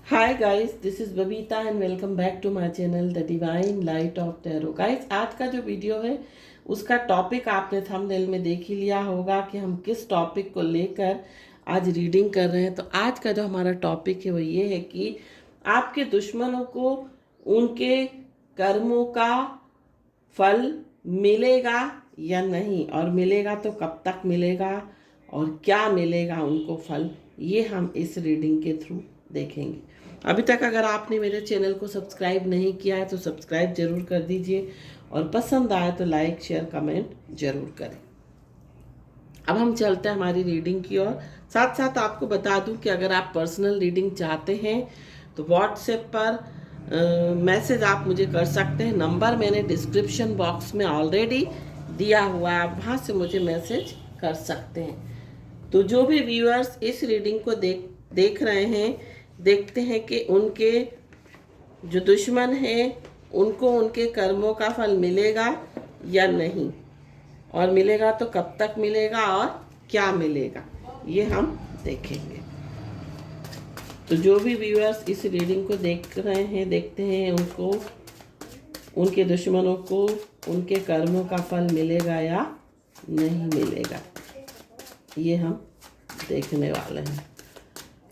Hi guys, this is Babita and welcome back to my channel the divine light of tarot. Guys, आज का जो video है उसका topic आपने थंबनेल में देख ही लिया होगा कि हम किस टॉपिक को लेकर आज रीडिंग कर रहे हैं। तो आज का जो हमारा टॉपिक है वो ये है कि आपके दुश्मनों को उनके कर्मों का फल मिलेगा या नहीं, और मिलेगा तो कब तक मिलेगा और क्या मिलेगा उनको फल, ये हम इस रीडिंग के थ्रू देखेंगे। अभी तक अगर आपने मेरे चैनल को सब्सक्राइब नहीं किया है तो सब्सक्राइब जरूर कर दीजिए और पसंद आए तो लाइक शेयर कमेंट जरूर करें। अब हम चलते हैं हमारी रीडिंग की ओर। साथ साथ आपको बता दूं कि अगर आप पर्सनल रीडिंग चाहते हैं तो व्हाट्सएप पर मैसेज आप मुझे कर सकते हैं। नंबर मैंने डिस्क्रिप्शन बॉक्स में ऑलरेडी दिया हुआ है, आप वहाँ से मुझे मैसेज कर सकते हैं। तो जो भी व्यूअर्स इस रीडिंग को देख रहे हैं, देखते हैं कि उनके जो दुश्मन हैं उनको उनके कर्मों का फल मिलेगा या नहीं, और मिलेगा तो कब तक मिलेगा और क्या मिलेगा, ये हम देखेंगे। तो जो भी व्यूअर्स इस रीडिंग को देख रहे हैं, देखते हैं उनको उनके दुश्मनों को उनके कर्मों का फल मिलेगा या नहीं मिलेगा, ये हम देखने वाले हैं।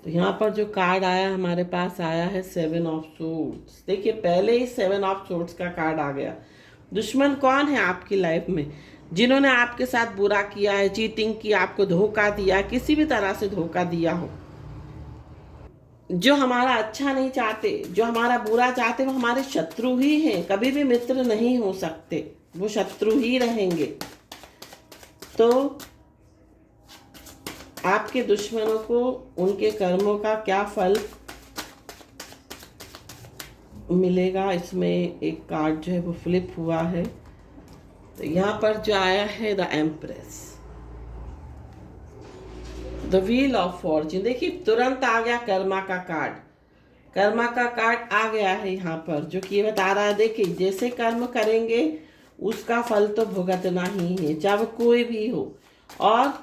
तो यहाँ पर जो कार्ड आया हमारे पास आया है 7 ऑफ सोर्ड्स। देखिए, पहले ही 7 ऑफ सोर्ड्स का कार्ड आ गया। दुश्मन कौन है आपकी लाइफ में? जिन्होंने आपके साथ बुरा किया है, चीटिंग की, आपको धोखा दिया, किसी भी तरह से धोखा दिया हो, जो हमारा अच्छा नहीं चाहते, जो हमारा बुरा चाहते, वो हमारे शत्रु ही हैं। कभी भी मित्र नहीं हो सकते, वो शत्रु ही रहेंगे। तो आपके दुश्मनों को उनके कर्मों का क्या फल मिलेगा, इसमें एक कार्ड जो है वो फ्लिप हुआ है। तो यहाँ पर जो आया है the empress, the wheel of Fortune. देखिए, तुरंत आ गया कर्मा का कार्ड। कर्मा का कार्ड आ गया है यहाँ पर, जो कि ये बता रहा है, देखिए जैसे कर्म करेंगे उसका फल तो भुगतना ही है, चाहे वो कोई भी हो। और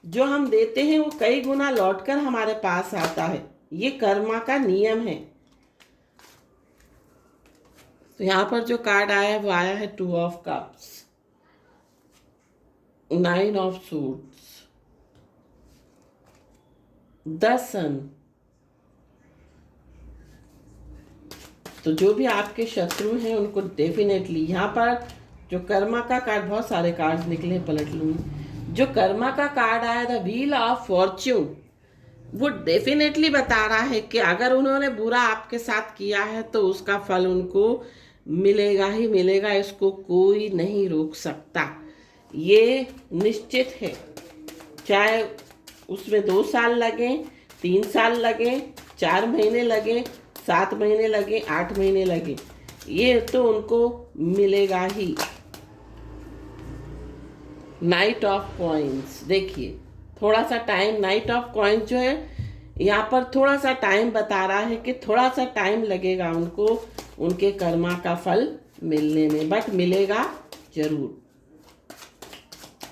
जो हम देते हैं वो कई गुना लौटकर हमारे पास आता है, ये कर्मा का नियम है। तो यहाँ पर जो कार्ड आया है वो आया है 2 of cups, 9 of suits, the sun. तो जो भी आपके शत्रु हैं उनको डेफिनेटली, यहाँ पर जो कर्मा का कार्ड, बहुत सारे कार्ड्स निकले, पलट लूँगी। जो कर्मा का कार्ड आया द व्हील ऑफ फॉर्च्यून, वो डेफिनेटली बता रहा है कि अगर उन्होंने बुरा आपके साथ किया है तो उसका फल उनको मिलेगा ही मिलेगा, इसको कोई नहीं रोक सकता, ये निश्चित है। चाहे उसमें 2 साल लगे, 3 साल लगे, 4 महीने लगे, 7 महीने लगे, 8 महीने लगे, ये तो उनको मिलेगा ही। नाइट ऑफ कॉइन्स, देखिए थोड़ा सा टाइम, नाइट ऑफ कॉइन्स जो है यहाँ पर थोड़ा सा टाइम बता रहा है कि थोड़ा सा टाइम लगेगा उनको उनके कर्मा का फल मिलने में, बट मिलेगा जरूर।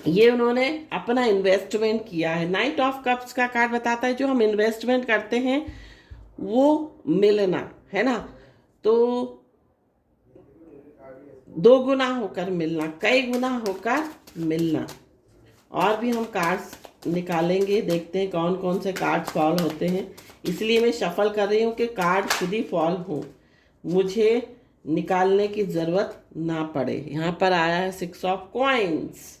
ये उन्होंने अपना इन्वेस्टमेंट किया है। नाइट ऑफ कप्स का कार्ड बताता है जो हम इन्वेस्टमेंट करते हैं वो मिलना है ना, तो 2 गुना होकर मिलना, कई गुना होकर मिलना। और भी हम कार्ड्स निकालेंगे, देखते हैं कौन कौन से कार्ड्स फॉल होते हैं। इसलिए मैं शफल कर रही हूँ कि कार्ड खुद ही फॉल हो, मुझे निकालने की ज़रूरत ना पड़े। यहाँ पर आया है 6 ऑफ कॉइन्स।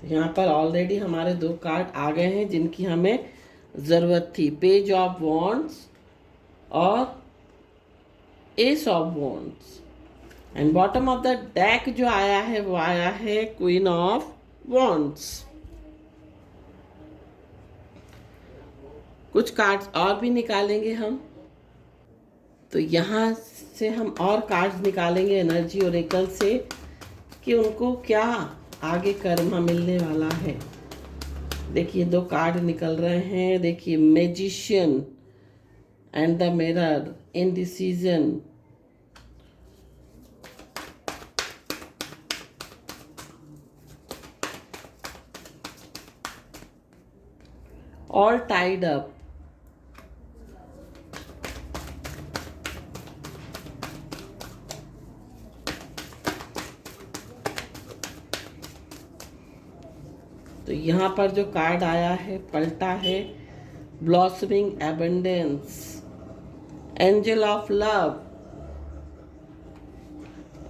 यहाँ पर ऑलरेडी हमारे 2 कार्ड आ गए हैं जिनकी हमें ज़रूरत थी, पेज ऑफ वॉन्ड्स और S of wands. And bottom of the deck जो आया है वो आया है क्वीन ऑफ वॉन्ड्स। कुछ कार्ड्स और भी निकालेंगे हम, तो यहाँ से हम और कार्ड्स निकालेंगे एनर्जी ओरेकल से कि उनको क्या आगे कर्मा मिलने वाला है। देखिए 2 कार्ड निकल रहे हैं, देखिए magician and the mirror, indecision, all tied up. तो यहाँ पर जो कार्ड आया है पलटा है blossoming abundance, angel of love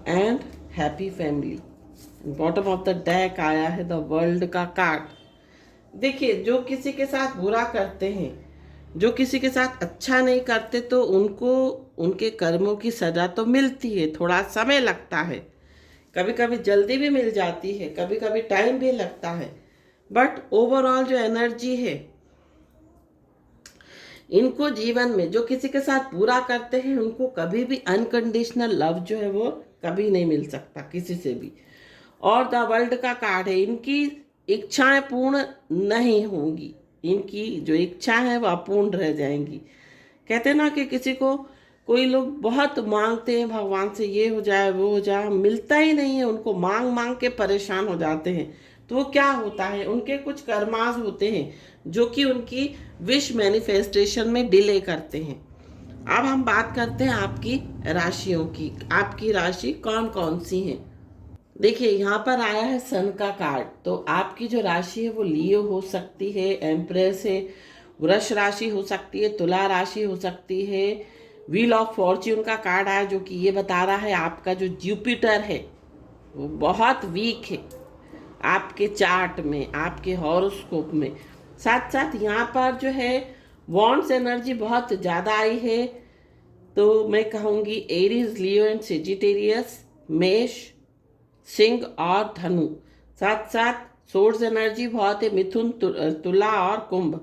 and happy family. Bottom of the deck आया है द वर्ल्ड का कार्ड। देखिए, जो किसी के साथ बुरा करते हैं, जो किसी के साथ अच्छा नहीं करते, तो उनको उनके कर्मों की सजा तो मिलती है। थोड़ा समय लगता है, कभी कभी जल्दी भी मिल जाती है, कभी कभी टाइम भी लगता है, बट ओवरऑल जो एनर्जी है, इनको जीवन में जो किसी के साथ बुरा करते हैं उनको कभी भी अनकंडीशनल लव जो है वो कभी नहीं मिल सकता किसी से भी। और द वर्ल्ड का कार्ड है, इनकी इच्छाएं पूर्ण नहीं होंगी, इनकी जो इच्छा है वो अपूर्ण रह जाएंगी। कहते हैं ना कि किसी को, कोई लोग बहुत मांगते हैं भगवान से, ये हो जाए वो हो जाए, मिलता ही नहीं है उनको, मांग मांग के परेशान हो जाते हैं। तो वो क्या होता है, उनके कुछ कर्मास होते हैं जो कि उनकी विश मैनिफेस्टेशन में डिले करते हैं। अब हम बात करते हैं आपकी राशियों की। आपकी राशि कौन कौन सी हैं? देखिए, यहाँ पर आया है सन का कार्ड। तो आपकी जो राशि है वो लियो हो सकती है, एम्प्रेस है, वृष राशि हो सकती है, तुला राशि हो सकती है। व्हील ऑफ फॉर्च्यून का कार्ड आया जो कि ये बता रहा है आपका जो जुपिटर है वो बहुत वीक है आपके चार्ट में, आपके हॉरोस्कोप में। साथ साथ यहाँ पर जो है वॉन्ड्स एनर्जी बहुत ज़्यादा आई है। तो मैं कहूँगी एरीज, लियो एंड सेजिटेरियस, मेष, सिंह और धनु। साथ साथ सोर्स एनर्जी बहुत है मिथुन, तुला और कुंभ।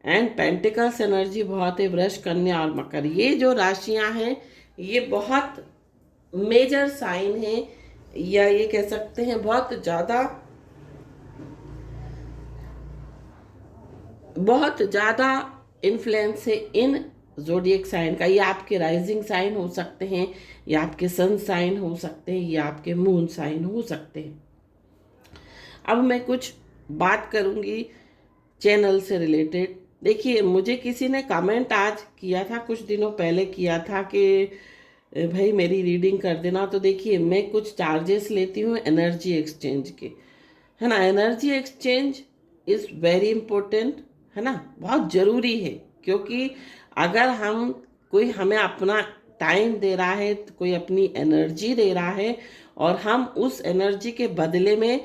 एंड पेंटिकल्स एनर्जी बहुत है वृष, कन्या और मकर। ये जो राशियां हैं ये बहुत मेजर साइन है, या ये कह सकते हैं बहुत ज़्यादा इन्फ्लुएंस है इन जोडिएक साइन का। ये आपके राइजिंग साइन हो सकते हैं, या आपके सन साइन हो सकते हैं, या आपके मून साइन हो सकते हैं। अब मैं कुछ बात करूंगी चैनल से रिलेटेड। देखिए, मुझे किसी ने कमेंट आज किया था, कुछ दिनों पहले किया था कि भाई मेरी रीडिंग कर देना। तो देखिए, मैं कुछ चार्जेस लेती हूँ एनर्जी एक्सचेंज के, है ना। Energy exchange is very important, है ना, बहुत ज़रूरी है। क्योंकि अगर कोई हमें अपना टाइम दे रहा है, तो कोई अपनी एनर्जी दे रहा है, और हम उस एनर्जी के बदले में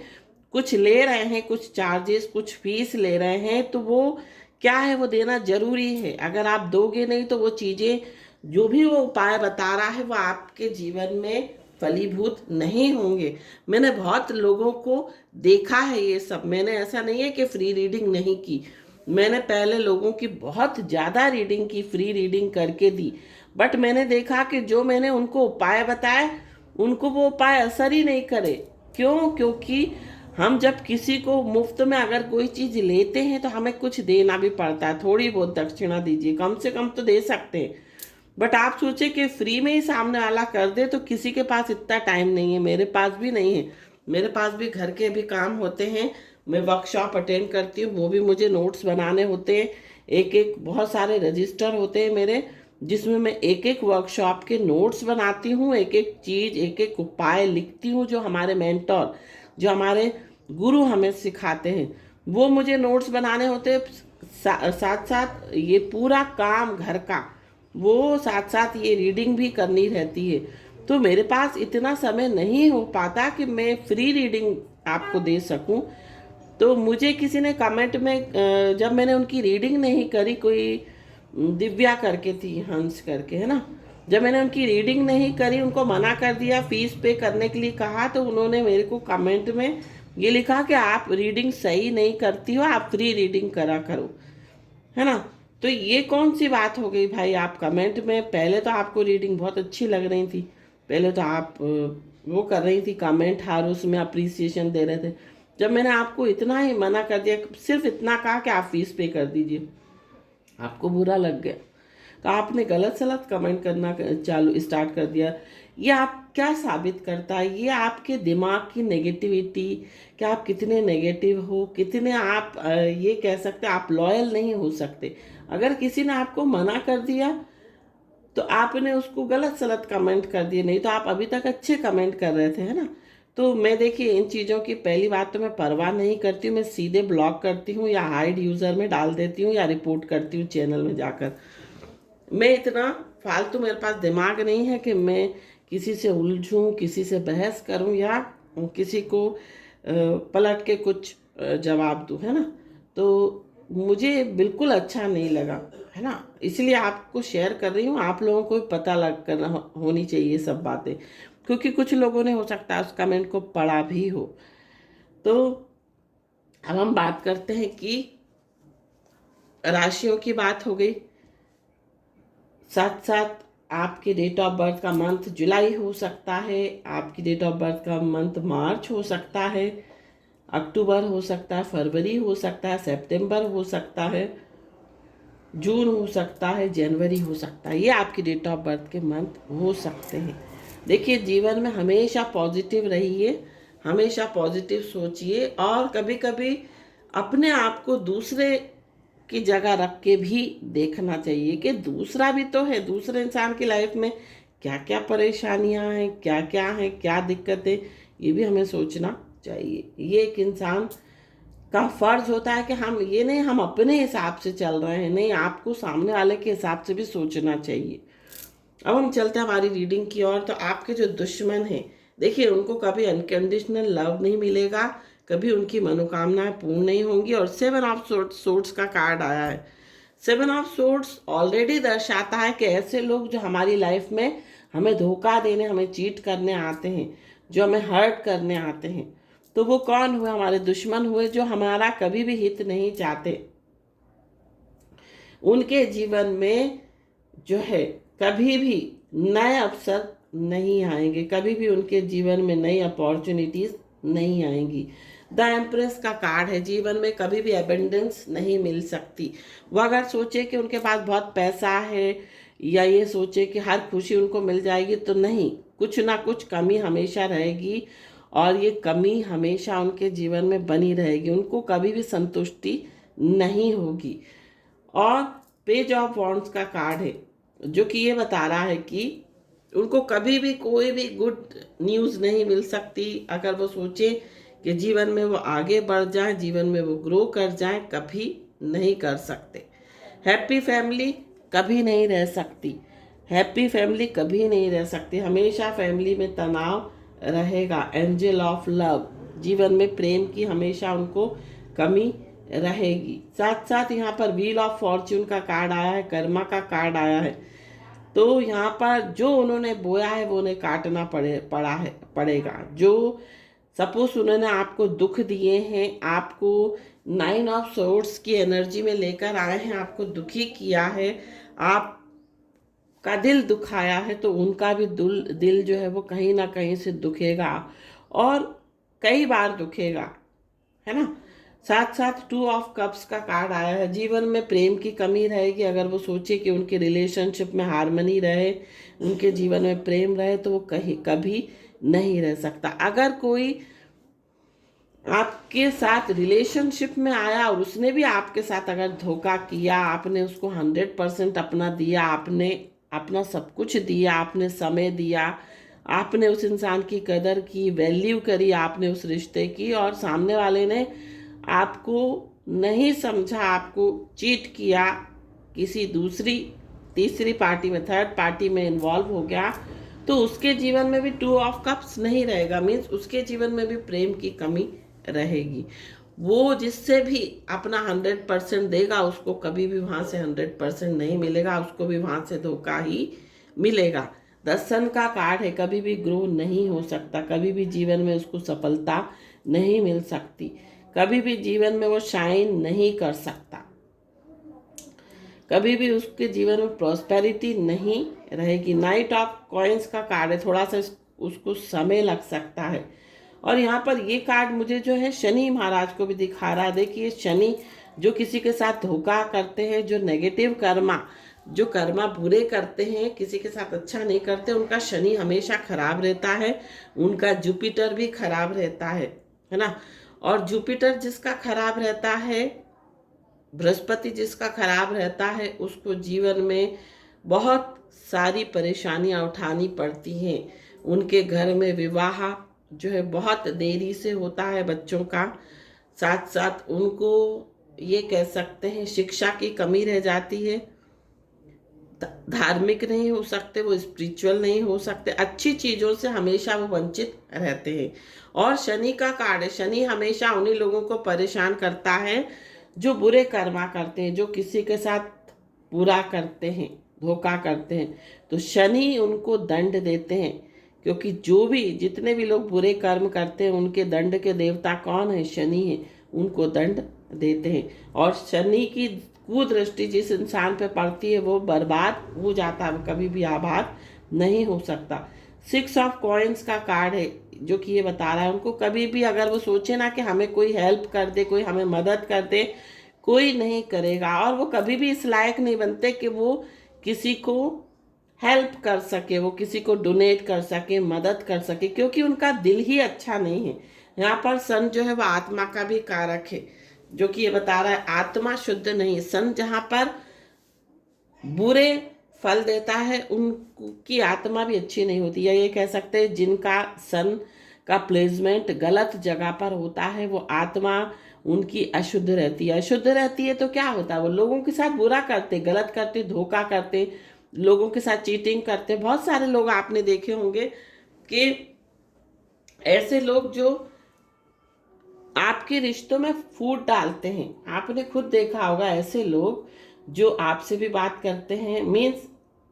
कुछ ले रहे हैं, कुछ चार्जेस, कुछ फीस ले रहे हैं, तो वो क्या है, वो देना जरूरी है। अगर आप दोगे नहीं तो वो चीज़ें, जो भी वो उपाय बता रहा है, वो आपके जीवन में फलीभूत नहीं होंगे। मैंने बहुत लोगों को देखा है ये सब। मैंने, ऐसा नहीं है कि फ्री रीडिंग नहीं की, मैंने पहले लोगों की बहुत ज़्यादा रीडिंग की, फ्री रीडिंग करके दी। बट मैंने देखा कि जो मैंने उनको उपाय बताए, उनको वो उपाय असर ही नहीं करे। क्यों? क्योंकि हम जब किसी को मुफ्त में अगर कोई चीज़ लेते हैं तो हमें कुछ देना भी पड़ता है। थोड़ी बहुत दक्षिणा दीजिए, कम से कम तो दे सकते हैं। बट आप सोचे कि फ्री में ही सामने वाला कर दे, तो किसी के पास इतना टाइम नहीं है, मेरे पास भी नहीं है। मेरे पास भी घर के भी काम होते हैं, मैं वर्कशॉप अटेंड करती हूँ, वो भी मुझे नोट्स बनाने होते हैं। एक एक बहुत सारे रजिस्टर होते हैं मेरे, जिसमें मैं एक एक वर्कशॉप के नोट्स बनाती हूँ, एक एक चीज़, एक एक उपाय लिखती हूँ, जो हमारे मेंटोर, जो हमारे गुरु हमें सिखाते हैं, वो मुझे नोट्स बनाने होते हैं। साथ साथ ये पूरा काम घर का, वो साथ साथ ये रीडिंग भी करनी रहती है। तो मेरे पास इतना समय नहीं हो पाता कि मैं फ्री रीडिंग आपको दे सकूं। तो मुझे किसी ने कमेंट में, जब मैंने उनकी रीडिंग नहीं करी, कोई दिव्या करके थी, हंस करके, है ना, जब मैंने उनकी रीडिंग नहीं करी, उनको मना कर दिया, फीस पे करने के लिए कहा, तो उन्होंने मेरे को कमेंट में ये लिखा कि आप रीडिंग सही नहीं करती हो, आप फ्री रीडिंग करा करो, है ना। तो ये कौन सी बात हो गई भाई? आप कमेंट में, पहले तो आपको रीडिंग बहुत अच्छी लग रही थी, पहले तो आप वो कर रही थी, कमेंट हर उसमें अप्रिसिएशन दे रहे थे। जब मैंने आपको इतना ही मना कर दिया, सिर्फ इतना कहा कि आप फीस पे कर दीजिए, आपको बुरा लग गया, तो आपने गलत सलत कमेंट करना स्टार्ट कर दिया। ये आप क्या साबित करता है? ये आपके दिमाग की नेगेटिविटी, कि आप कितने नेगेटिव हो, कितने आप ये कह सकते हैं आप लॉयल नहीं हो सकते। अगर किसी ने आपको मना कर दिया तो आपने उसको गलत सलत कमेंट कर दिए, नहीं तो आप अभी तक अच्छे कमेंट कर रहे थे, है ना। तो मैं देखिए इन चीज़ों की पहली बात तो मैं परवाह नहीं करती हूँ, मैं सीधे ब्लॉक करती हूँ या हाइड यूज़र में डाल देती हूँ या रिपोर्ट करती हूँ चैनल में जाकर। मैं इतना फालतू, मेरे पास दिमाग नहीं है कि मैं किसी से उलझूं, किसी से बहस करूं या किसी को पलट के कुछ जवाब दूं, है ना। तो मुझे बिल्कुल अच्छा नहीं लगा, है ना, इसलिए आपको शेयर कर रही हूँ। आप लोगों को भी पता लग करना होनी चाहिए सब बातें, क्योंकि कुछ लोगों ने हो सकता है उस कमेंट को पढ़ा भी हो। तो अब हम बात करते हैं कि राशियों की बात हो गई, साथ साथ आपकी डेट ऑफ बर्थ का मंथ जुलाई हो सकता है, आपकी डेट ऑफ बर्थ का मंथ मार्च हो सकता है, अक्टूबर हो सकता है, फरवरी हो सकता है, सितंबर हो सकता है, जून हो सकता है, जनवरी हो सकता है। ये आपकी डेट ऑफ बर्थ के मंथ हो सकते हैं। देखिए जीवन में हमेशा पॉजिटिव रहिए, हमेशा पॉजिटिव सोचिए, और कभी कभी अपने आप को दूसरे की जगह रख के भी देखना चाहिए कि दूसरा भी तो है, दूसरे इंसान की लाइफ में क्या क्या परेशानियां हैं, क्या क्या हैं, क्या दिक्कतें, ये भी हमें सोचना चाहिए। ये एक इंसान का फर्ज होता है कि हम ये नहीं हम अपने हिसाब से चल रहे हैं, नहीं, आपको सामने वाले के हिसाब से भी सोचना चाहिए। अब हम चलते हैं हमारी रीडिंग की ओर। तो आपके जो दुश्मन हैं, देखिए उनको कभी अनकंडीशनल लव नहीं मिलेगा, कभी उनकी मनोकामनाएं पूर्ण नहीं होंगी। और 7 ऑफ सोर्ड्स का कार्ड आया है। 7 ऑफ सोर्ड्स ऑलरेडी दर्शाता है कि ऐसे लोग जो हमारी लाइफ में हमें धोखा देने, हमें चीट करने आते हैं, जो हमें हर्ट करने आते हैं, तो वो कौन हुए? हमारे दुश्मन हुए, जो हमारा कभी भी हित नहीं चाहते। उनके जीवन में जो है कभी भी नए अवसर नहीं आएंगे, कभी भी उनके जीवन में नई अपॉर्चुनिटीज नहीं आएंगी। द एम्प्रेस का कार्ड है, जीवन में कभी भी एबेंडेंस नहीं मिल सकती। वो अगर सोचे कि उनके पास बहुत पैसा है या ये सोचे कि हर खुशी उनको मिल जाएगी, तो नहीं, कुछ ना कुछ कमी हमेशा रहेगी, और ये कमी हमेशा उनके जीवन में बनी रहेगी, उनको कभी भी संतुष्टि नहीं होगी। और पेज ऑफ वॉन्ड्स का कार्ड है, जो कि ये बता रहा है कि उनको कभी भी कोई भी गुड न्यूज़ नहीं मिल सकती। अगर वो सोचे कि जीवन में वो आगे बढ़ जाए, जीवन में वो ग्रो कर जाए, कभी नहीं कर सकते। हैप्पी फैमिली कभी नहीं रह सकती, हैप्पी फैमिली कभी नहीं रह सकती, हमेशा फैमिली में तनाव रहेगा। एंजल ऑफ लव, जीवन में प्रेम की हमेशा उनको कमी रहेगी। साथ साथ यहाँ पर व्हील ऑफ फॉर्च्यून का कार्ड आया है, कर्मा का कार्ड आया है। तो यहाँ पर जो उन्होंने बोया है वो उन्हें काटना पड़ेगा। जो सपोज उन्होंने आपको दुख दिए हैं, आपको 9 ऑफ सोर्ड्स की एनर्जी में लेकर आए हैं, आपको दुखी किया है, आपका दिल दुखाया है, तो उनका भी दिल जो है वो कहीं ना कहीं से दुखेगा, और कई बार दुखेगा, है ना। साथ साथ 2 ऑफ कप्स का कार्ड आया है, जीवन में प्रेम की कमी रहेगी। अगर वो सोचे कि उनके रिलेशनशिप में हार्मनी रहे, उनके जीवन में प्रेम रहे, तो वो कहीं कभी नहीं रह सकता। अगर कोई आपके साथ रिलेशनशिप में आया और उसने भी आपके साथ अगर धोखा किया, आपने उसको 100% अपना दिया, आपने अपना सब कुछ दिया, आपने समय दिया, आपने उस इंसान की कदर की, वैल्यू करी आपने उस रिश्ते की, और सामने वाले ने आपको नहीं समझा, आपको चीट किया, किसी दूसरी तीसरी पार्टी में, थर्ड पार्टी में इन्वॉल्व हो गया, तो उसके जीवन में भी 2 ऑफ कप्स नहीं रहेगा। मीन्स उसके जीवन में भी प्रेम की कमी रहेगी। वो जिससे भी अपना 100% देगा, उसको कभी भी वहाँ से 100% नहीं मिलेगा, उसको भी वहाँ से धोखा ही मिलेगा। 10 का कार्ड है, कभी भी ग्रो नहीं हो सकता, कभी भी जीवन में उसको सफलता नहीं मिल सकती, कभी भी जीवन में वो शाइन नहीं कर सकता, कभी भी उसके जीवन में प्रॉस्पेरिटी नहीं रहेगी। नाइट ऑफ कॉइन्स का कार्ड है, थोड़ा सा उसको समय लग सकता है। और यहाँ पर ये कार्ड मुझे जो है शनि महाराज को भी दिखा रहा है। देखिए शनि जो किसी के साथ धोखा करते हैं, जो नेगेटिव कर्मा जो कर्मा बुरे करते हैं, किसी के साथ अच्छा नहीं करते, उनका शनि हमेशा खराब रहता है, उनका जुपिटर भी खराब रहता है ना। और जुपिटर जिसका खराब रहता है, बृहस्पति जिसका खराब रहता है, उसको जीवन में बहुत सारी परेशानियां उठानी पड़ती हैं। उनके घर में विवाह जो है बहुत देरी से होता है बच्चों का, साथ साथ उनको ये कह सकते हैं शिक्षा की कमी रह जाती है, धार्मिक नहीं हो सकते, वो स्पिरिचुअल नहीं हो सकते, अच्छी चीज़ों से हमेशा वो वंचित रहते हैं। और शनि का कार्ड है, शनि हमेशा उन्हीं लोगों को परेशान करता है जो बुरे कर्मा करते हैं, जो किसी के साथ बुरा करते हैं, धोखा करते हैं, तो शनि उनको दंड देते हैं। क्योंकि जो भी जितने भी लोग बुरे कर्म करते हैं उनके दंड के देवता कौन है? शनि है, उनको दंड देते हैं। और शनि की कुदृष्टि जिस इंसान पे पड़ती है वो बर्बाद हो जाता है, कभी भी आबाद नहीं हो सकता। 6 ऑफ कॉइन्स का कार्ड है जो कि ये बता रहा है उनको कभी भी अगर वो सोचे ना कि हमें कोई हेल्प कर दे, कोई हमें मदद कर दे, कोई नहीं करेगा। और वो कभी भी इस लायक नहीं बनते कि वो किसी को हेल्प कर सके, वो किसी को डोनेट कर सके, मदद कर सके, क्योंकि उनका दिल ही अच्छा नहीं है। यहाँ पर सन जो है वो आत्मा का भी कारक है, जो कि ये बता रहा है आत्मा शुद्ध नहीं है। सन जहाँ पर बुरे फल देता है उनकी आत्मा भी अच्छी नहीं होती, या ये कह सकते हैं जिनका सन का प्लेसमेंट गलत जगह पर होता है वो आत्मा उनकी अशुद्ध रहती है। अशुद्ध रहती है तो क्या होता है? वो लोगों के साथ बुरा करते, गलत करते, धोखा करते, लोगों के साथ चीटिंग करते। बहुत सारे लोग आपने देखे होंगे कि ऐसे लोग जो आपके रिश्तों में फूट डालते हैं, आपने खुद देखा होगा ऐसे लोग जो आपसे भी बात करते हैं, मीन्स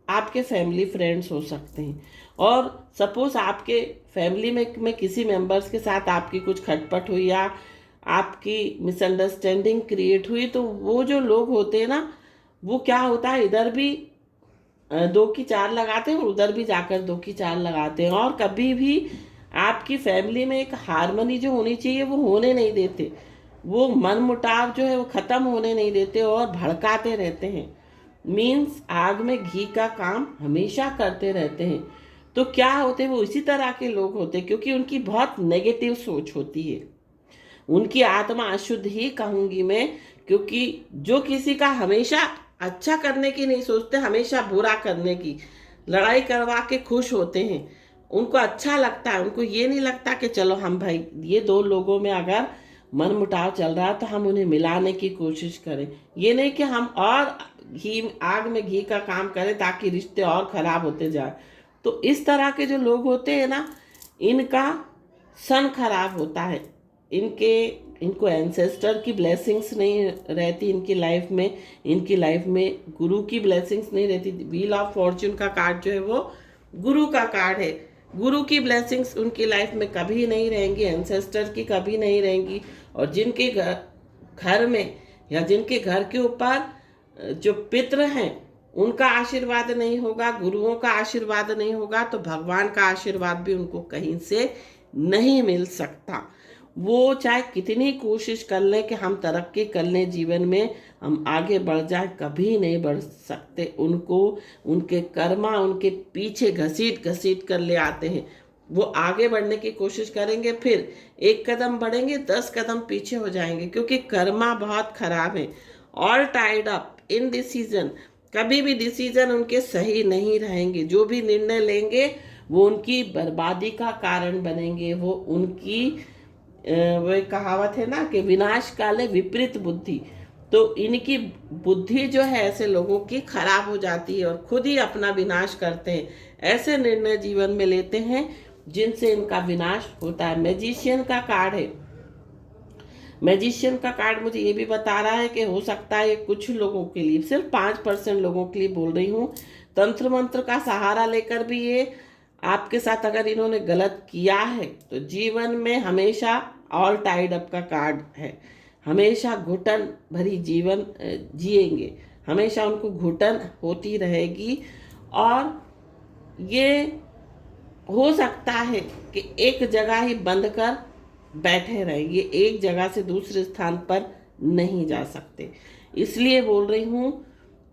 आपके फैमिली फ्रेंड्स हो सकते हैं। और सपोज आपके फैमिली में किसी मेंबर्स के साथ आपकी कुछ खटपट हुई या आपकी मिसअंडरस्टैंडिंग क्रिएट हुई, तो वो जो लोग होते हैं ना, वो क्या होता है, इधर भी 2 की 4 लगाते हैं और उधर भी जाकर 2 की 4 लगाते हैं। और कभी भी आपकी फैमिली में एक हार्मनी जो होनी चाहिए वो होने नहीं देते, वो मन मुटाव जो है वो ख़त्म होने नहीं देते और भड़काते रहते हैं। मीन्स आग में घी का काम हमेशा करते रहते हैं। तो क्या होते हैं, वो इसी तरह के लोग होते हैं क्योंकि उनकी बहुत नेगेटिव सोच होती है, उनकी आत्मा अशुद्ध ही कहूँगी मैं। क्योंकि जो किसी का हमेशा अच्छा करने की नहीं सोचते, हमेशा बुरा करने की, लड़ाई करवा के खुश होते हैं, उनको अच्छा लगता है। उनको ये नहीं लगता कि चलो हम भाई ये 2 लोगों में अगर मन मुटाव चल रहा है तो हम उन्हें मिलाने की कोशिश करें। ये नहीं कि हम और घी आग में घी का काम करें ताकि रिश्ते और ख़राब होते जाए। तो इस तरह के जो लोग होते हैं ना, इनका सन खराब होता है, इनको एंसेस्टर की ब्लेसिंग्स नहीं रहती इनकी लाइफ में गुरु की ब्लेसिंग्स नहीं रहती। व्हील ऑफ फॉर्च्यून का कार्ड जो है वो गुरु का कार्ड है। गुरु की ब्लेसिंग्स उनकी लाइफ में कभी नहीं रहेंगी, एंसेस्टर की कभी नहीं रहेंगी। और जिनके घर में या जिनके घर के ऊपर जो पितृ हैं उनका आशीर्वाद नहीं होगा, गुरुओं का आशीर्वाद नहीं होगा, तो भगवान का आशीर्वाद भी उनको कहीं से नहीं मिल सकता। वो चाहे कितनी कोशिश कर लें कि हम तरक्की कर लें जीवन में, हम आगे बढ़ जाए, कभी नहीं बढ़ सकते। उनको उनके कर्मा उनके पीछे घसीट घसीट कर ले आते हैं। वो आगे बढ़ने की कोशिश करेंगे, फिर 1 कदम बढ़ेंगे, 10 कदम पीछे हो जाएंगे, क्योंकि कर्मा बहुत खराब है। All tied up in decision, कभी भी डिसीजन उनके सही नहीं रहेंगे। जो भी निर्णय लेंगे वो उनकी बर्बादी का कारण बनेंगे। वो उनकी वो एक कहावत है ना कि विनाश काले विपरीत बुद्धि, तो इनकी बुद्धि जो है ऐसे लोगों की खराब हो जाती है और खुद ही अपना विनाश करते हैं। ऐसे निर्णय जीवन में लेते हैं जिनसे इनका विनाश होता है। मैजिशियन का कार्ड है। मैजिशियन का कार्ड मुझे ये भी बता रहा है कि हो सकता है कुछ लोगों के लिए, सिर्फ 5% लोगों के लिए बोल रही हूँ, तंत्र मंत्र का सहारा लेकर भी ये आपके साथ अगर इन्होंने गलत किया है तो जीवन में हमेशा ऑल टाइड अप का कार्ड है। हमेशा घुटन भरी जीवन जिएंगे, हमेशा उनको घुटन होती रहेगी। और ये हो सकता है कि एक जगह ही बंद कर बैठे रहेंगे, एक जगह से दूसरे स्थान पर नहीं जा सकते। इसलिए बोल रही हूँ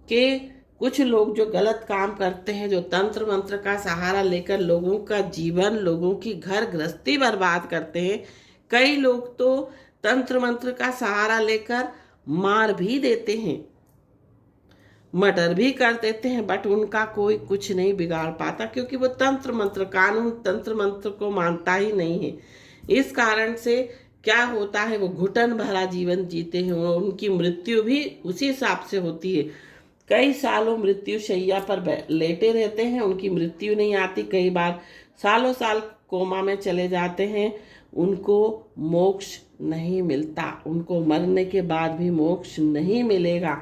कि कुछ लोग जो गलत काम करते हैं, जो तंत्र मंत्र का सहारा लेकर लोगों का जीवन, लोगों की घर गृहस्थी बर्बाद करते हैं। कई लोग तो तंत्र मंत्र का सहारा लेकर मार भी देते हैं, मर्डर भी कर देते हैं, बट उनका कोई कुछ नहीं बिगाड़ पाता, क्योंकि वो तंत्र मंत्र, कानून तंत्र मंत्र को मानता ही नहीं है। इस कारण से क्या होता है, वो घुटन भरा जीवन जीते हैं और उनकी मृत्यु भी उसी हिसाब से होती है। कई सालों मृत्यु शैया पर लेटे रहते हैं, उनकी मृत्यु नहीं आती, कई बार सालों साल कोमा में चले जाते हैं, उनको मोक्ष नहीं मिलता, उनको मरने के बाद भी मोक्ष नहीं मिलेगा।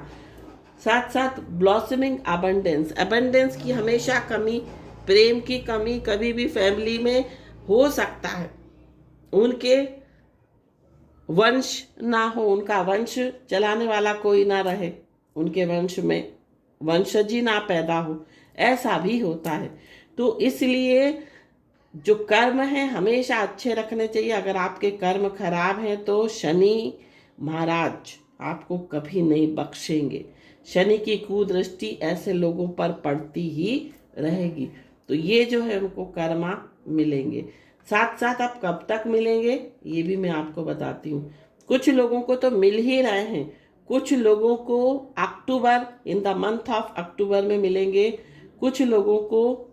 साथ साथ ब्लॉसमिंग अबंडेंस, अबंडेंस की हमेशा कमी, प्रेम की कमी कभी भी फैमिली में हो सकता है। उनके वंश ना हो, उनका वंश चलाने वाला कोई ना रहे, उनके वंश में वंशजी ना पैदा हो, ऐसा भी होता है। तो इसलिए जो कर्म है हमेशा अच्छे रखने चाहिए। अगर आपके कर्म खराब हैं तो शनि महाराज आपको कभी नहीं बख्शेंगे। शनि की कुदृष्टि ऐसे लोगों पर पड़ती ही रहेगी। तो ये जो है उनको कर्मा मिलेंगे। साथ साथ आप कब तक मिलेंगे ये भी मैं आपको बताती हूँ। कुछ लोगों को तो मिल ही रहे हैं, कुछ लोगों को October, in the month of October में मिलेंगे, कुछ लोगों को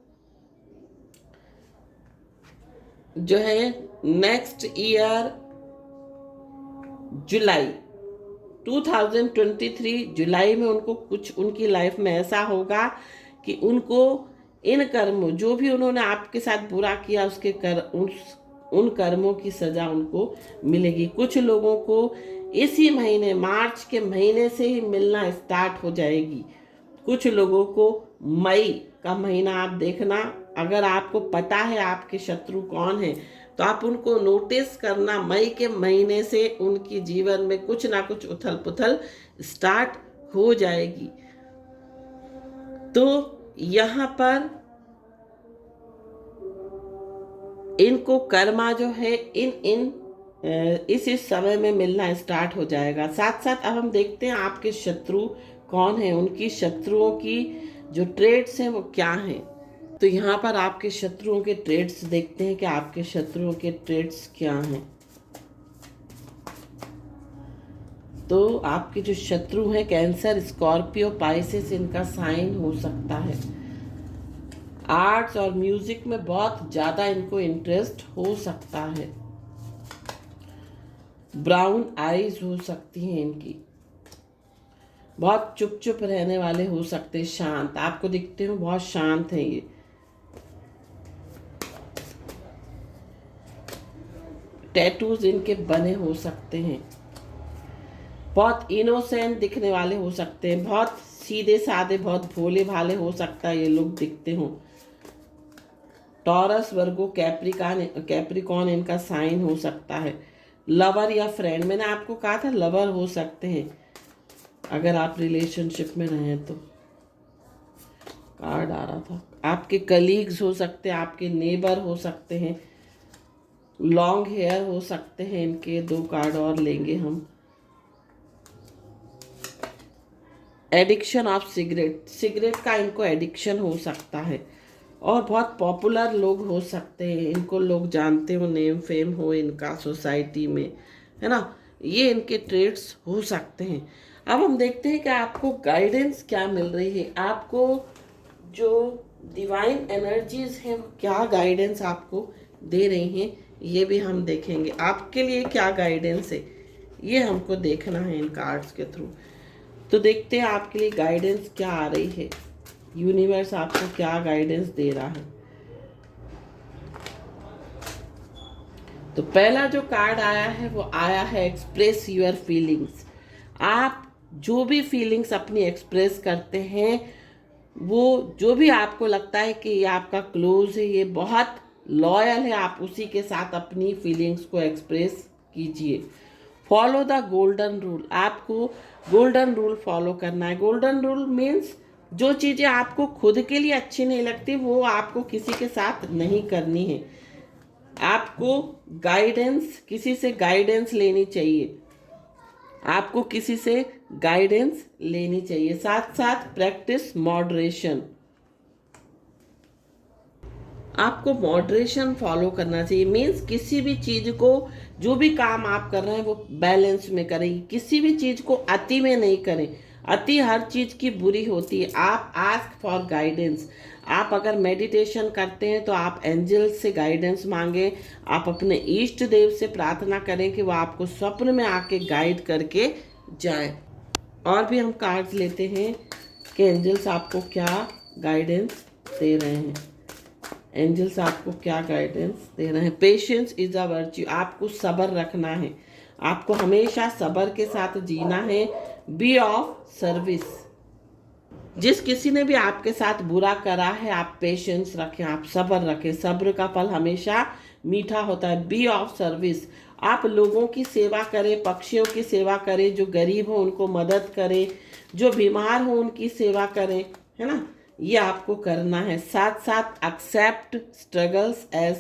जो है नेक्स्ट ईयर जुलाई 2023 जुलाई में उनको कुछ उनकी लाइफ में ऐसा होगा कि उनको इन कर्मों, जो भी उन्होंने आपके साथ बुरा किया उसके उन कर्मों की सजा उनको मिलेगी। कुछ लोगों को इसी महीने, मार्च के महीने से ही मिलना स्टार्ट हो जाएगी। कुछ लोगों को मई का महीना आप देखना, अगर आपको पता है आपके शत्रु कौन है तो आप उनको नोटिस करना, मई के महीने से उनकी जीवन में कुछ ना कुछ उथल पुथल स्टार्ट हो जाएगी। तो यहाँ पर इनको कर्मा जो है इस समय में मिलना स्टार्ट हो जाएगा। साथ साथ अब हम देखते हैं आपके शत्रु कौन है, उनकी शत्रुओं की जो ट्रेड्स हैं वो क्या हैं। तो यहाँ पर आपके शत्रुओं के ट्रेड्स देखते हैं कि आपके शत्रुओं के ट्रेड्स क्या हैं। तो आपके जो शत्रु हैं कैंसर, स्कॉर्पियो, पाइसेस, इनका साइन हो सकता है। आर्ट्स और म्यूजिक में बहुत ज़्यादा इनको इंटरेस्ट हो सकता है। ब्राउन आईज हो सकती हैं इनकी, बहुत चुप चुप रहने वाले हो सकते हैं, शांत आपको दिखते हो, बहुत शांत हैं ये। टैटूज इनके बने हो सकते हैं, बहुत इनोसेंट दिखने वाले हो सकते हैं, बहुत सीधे साधे, बहुत भोले भाले हो सकता है ये लोग दिखते हो। टॉरस, वर्गो, कैप्रिकॉन इनका साइन हो सकता है। लवर या फ्रेंड, मैंने आपको कहा था लवर हो सकते हैं अगर आप रिलेशनशिप में रहें तो। कार्ड आ रहा था, आपके कलीग्स हो सकते हैं, आपके नेबर हो सकते हैं, लॉन्ग हेयर हो सकते हैं इनके। 2 कार्ड और लेंगे हम। एडिक्शन ऑफ सिगरेट, सिगरेट का इनको एडिक्शन हो सकता है। और बहुत पॉपुलर लोग हो सकते हैं, इनको लोग जानते हो, नेम फेम हो इनका सोसाइटी में, है ना। ये इनके ट्रेड्स हो सकते हैं। अब हम देखते हैं कि आपको गाइडेंस क्या मिल रही है, आपको जो डिवाइन एनर्जीज हैं वो क्या गाइडेंस आपको दे रही हैं, ये भी हम देखेंगे। आपके लिए क्या गाइडेंस है ये हमको देखना है इन कार्ड्स के थ्रू। तो देखते हैं आपके लिए गाइडेंस क्या आ रही है, यूनिवर्स आपको क्या गाइडेंस दे रहा है। तो पहला जो कार्ड आया है वो आया है एक्सप्रेस योर फीलिंग्स। आप जो भी फीलिंग्स अपनी एक्सप्रेस करते हैं, वो जो भी आपको लगता है कि ये आपका क्लोज है, ये बहुत लॉयल है, आप उसी के साथ अपनी फीलिंग्स को एक्सप्रेस कीजिए। फॉलो द गोल्डन रूल, आपको गोल्डन रूल फॉलो करना है। गोल्डन रूल मीन्स जो चीज़ें आपको खुद के लिए अच्छी नहीं लगती वो आपको किसी के साथ नहीं करनी है। आपको गाइडेंस, किसी से गाइडेंस लेनी चाहिए। आपको किसी से गाइडेंस लेनी चाहिए। साथ साथ प्रैक्टिस मॉडरेशन, आपको मॉडरेशन फॉलो करना चाहिए। मीन्स किसी भी चीज़ को, जो भी काम आप कर रहे हैं वो बैलेंस में करें, किसी भी चीज़ को अति में नहीं करें। अति हर चीज़ की बुरी होती है। आप आस्क फॉर गाइडेंस। आप अगर मेडिटेशन करते हैं तो आप एंजल से गाइडेंस मांगें। आप अपने इष्ट देव से प्रार्थना करें कि वो आपको स्वप्न में आके गाइड करके जाएं। और भी हम कार्ड्स लेते हैं कि एंजल्स आपको क्या गाइडेंस दे रहे हैं। एंजल्स आपको क्या गाइडेंस दे रहे हैं। पेशेंस इज अ वर्च्यू, आपको सब्र रखना है, आपको हमेशा सब्र के साथ जीना है। बी ऑफ सर्विस, जिस किसी ने भी आपके साथ बुरा करा है आप पेशेंस रखें, आप सब्र रखें। सब्र का फल हमेशा मीठा होता है। बी ऑफ सर्विस, आप लोगों की सेवा करें, पक्षियों की सेवा करें, जो गरीब हो उनको मदद करें, जो बीमार हो उनकी सेवा करें, है ना, ये आपको करना है। साथ साथ accept struggles as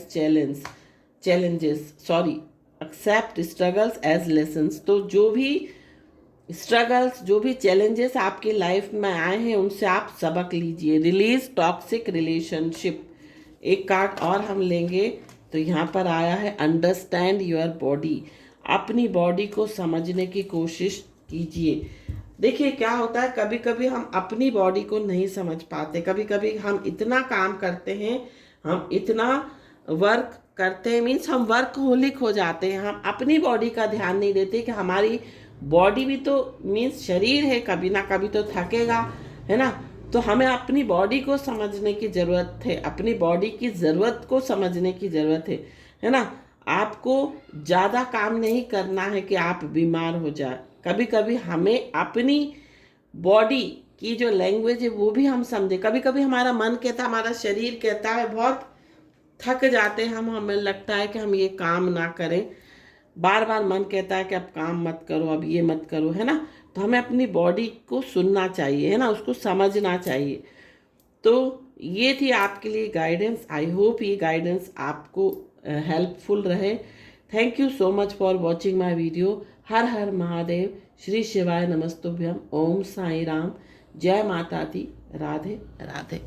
accept struggles as lessons. तो जो भी स्ट्रगल्स, जो भी चैलेंजेस आपकी लाइफ में आए हैं उनसे आप सबक लीजिए। Release toxic relationship. एक कार्ड और हम लेंगे तो यहाँ पर आया है अंडरस्टैंड योर बॉडी। अपनी बॉडी को समझने की कोशिश कीजिए। देखिए क्या होता है, कभी कभी हम अपनी बॉडी को नहीं समझ पाते। कभी कभी हम इतना काम करते हैं, हम इतना वर्क करते हैं, मीन्स हम वर्कहोलिक हो जाते हैं। हम अपनी बॉडी का ध्यान नहीं देते कि हमारी बॉडी भी तो मीन्स शरीर है, कभी ना कभी तो थकेगा, है ना। तो हमें अपनी बॉडी को समझने की ज़रूरत है, अपनी बॉडी की ज़रूरत को समझने की ज़रूरत है ना। आपको ज़्यादा काम नहीं करना है कि आप बीमार हो जाए। कभी कभी हमें अपनी बॉडी की जो लैंग्वेज है वो भी हम समझे। कभी कभी हमारा मन कहता है, हमारा शरीर कहता है, बहुत थक जाते हैं हम, हमें लगता है कि हम ये काम ना करें, बार बार मन कहता है कि अब काम मत करो, अब ये मत करो, है ना। तो हमें अपनी बॉडी को सुनना चाहिए, है ना, उसको समझना चाहिए। तो ये थी आपके लिए गाइडेंस। आई होप ये गाइडेंस आपको हेल्पफुल रहे। Thank you so much for watching my video. Har Har Mahadev, Shri शिवाय नमस्तुभ्यम, ओम साई राम, जय माता दी, राधे राधे।